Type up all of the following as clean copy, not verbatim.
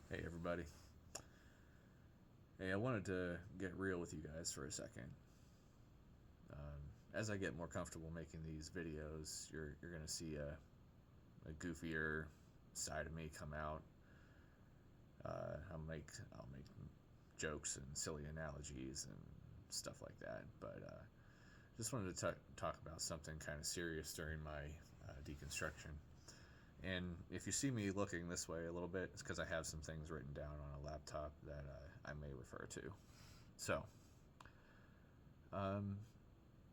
Hey everybody. Hey, I wanted to get real with you guys for a second. As I get more comfortable making these videos, you're gonna see a goofier side of me come out. I'll make jokes and silly analogies and stuff like that. But just wanted to talk about something kind of serious during my deconstruction. And if you see me looking this way a little bit, it's because I have some things written down on a laptop that I may refer to. So, um,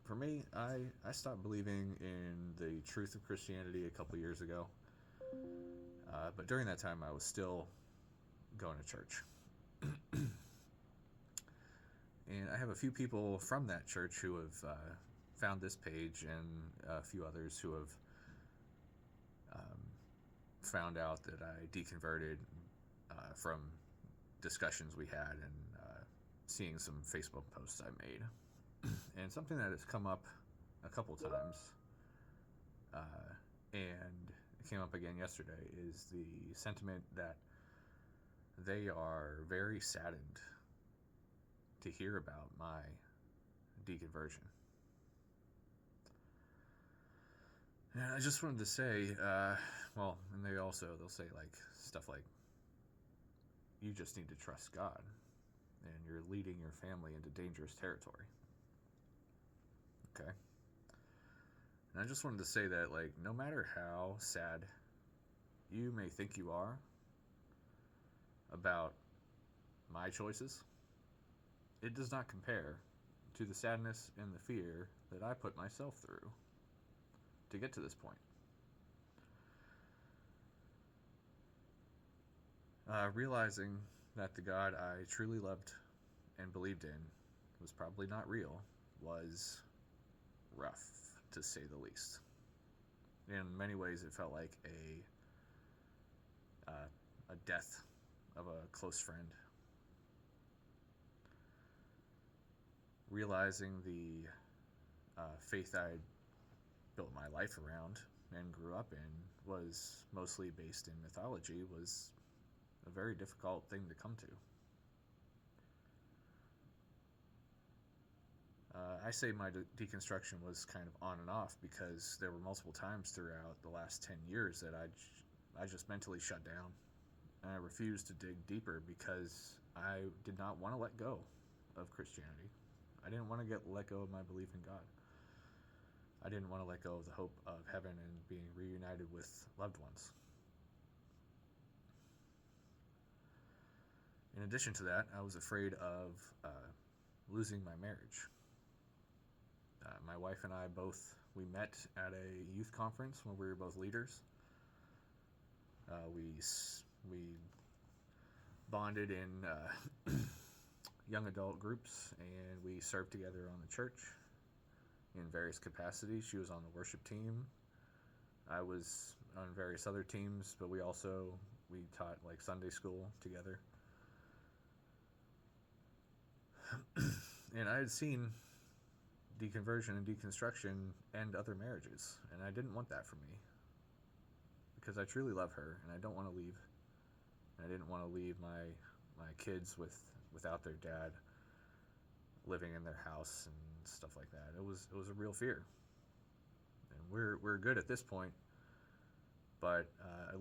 for me, I stopped believing in the truth of Christianity a couple years ago. But during that time, I was still going to church. And I have a few people from that church who have found this page, and a few others who have um, found out that I deconverted from discussions we had and seeing some Facebook posts I made. And something that has come up a couple times, uh, and it came up again yesterday, is the sentiment that they are very saddened to hear about my deconversion. And I just wanted to say, and they'll say like stuff like, you just need to trust God, and you're leading your family into dangerous territory. Okay. And I just wanted to say that, like, no matter how sad you may think you are about my choices, it does not compare to the sadness and the fear that I put myself through to get to this point. Realizing that the God I truly loved and believed in was probably not real was rough, to say the least. In many ways, it felt like a death of a close friend. Realizing the faith I built my life around and grew up in was mostly based in mythology was a very difficult thing to come to. I say my deconstruction was kind of on and off because there were multiple times throughout the last 10 years that I just mentally shut down. And I refused to dig deeper because I did not want to let go of Christianity. I didn't want to let go of my belief in God. I didn't want to let go of the hope of heaven and being reunited with loved ones. In addition to that, I was afraid of losing my marriage. My wife and I we met at a youth conference when we were both leaders. We bonded in young adult groups, and we served together on the church in various capacities. She was on the worship team. I was on various other teams, but we taught like Sunday school together. And I had seen deconversion and deconstruction end other marriages, and I didn't want that for me because I truly love her and I don't want to leave. And I didn't want to leave my kids without their dad living in their house and stuff like that. It was a real fear, and we're good at this point. But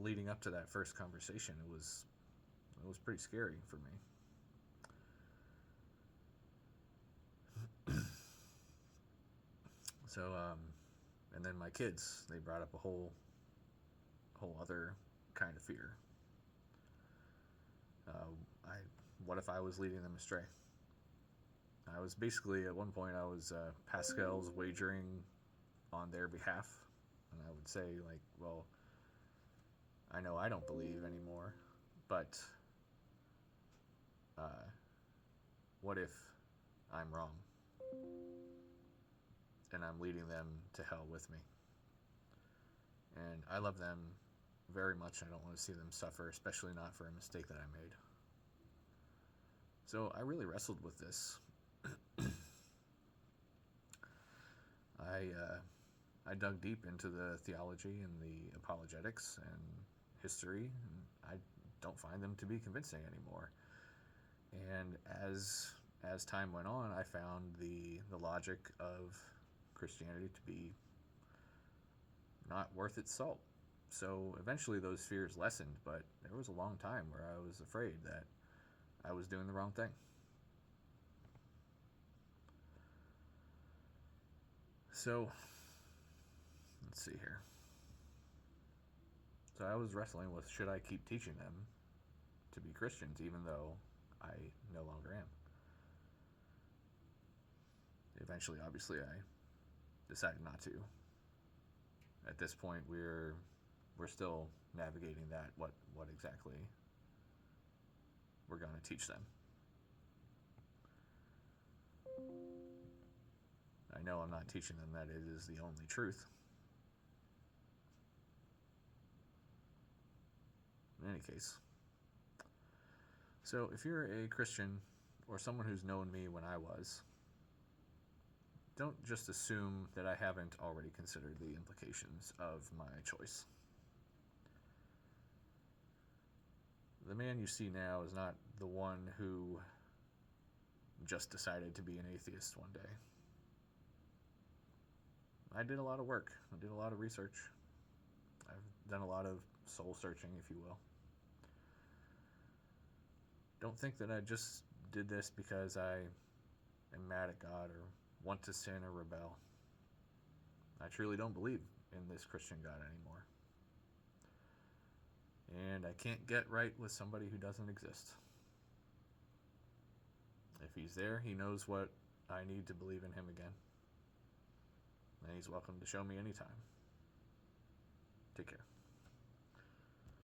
leading up to that first conversation, it was pretty scary for me. So, and then my kids, they brought up a whole other kind of fear. I What if I was leading them astray? I was basically at one point I was Pascal's wagering on their behalf, and I would say like, well, I know I don't believe anymore, but uh, what if I'm wrong and I'm leading them to hell with me? And I love them very much. I don't want to see them suffer, especially not for a mistake that I made. So I really wrestled with this. I dug deep into the theology and the apologetics and history, and I don't don't find them to be convincing anymore. And as time went on, I found the logic of Christianity to be not worth its salt. So eventually those fears lessened, but there was a long time where I was afraid that I was doing the wrong thing. So, let's see here. So I was wrestling with, should I keep teaching them to be Christians even though I no longer am? Eventually, obviously, I decided not to. At this point, we're still navigating that, what exactly we're going to teach them. I know I'm not teaching them that it is the only truth. In any case, so if you're a Christian or someone who's known me when I was, don't just assume that I haven't already considered the implications of my choice. The man you see now is not the one who just decided to be an atheist one day. I did a lot of work. I did a lot of research. I've done a lot of soul searching, if you will. Don't think that I just did this because I am mad at God or want to sin or rebel. I truly don't believe in this Christian God anymore. And I can't get right with somebody who doesn't exist. If he's there, he knows what I need to believe in him again. And he's welcome to show me anytime. Take care.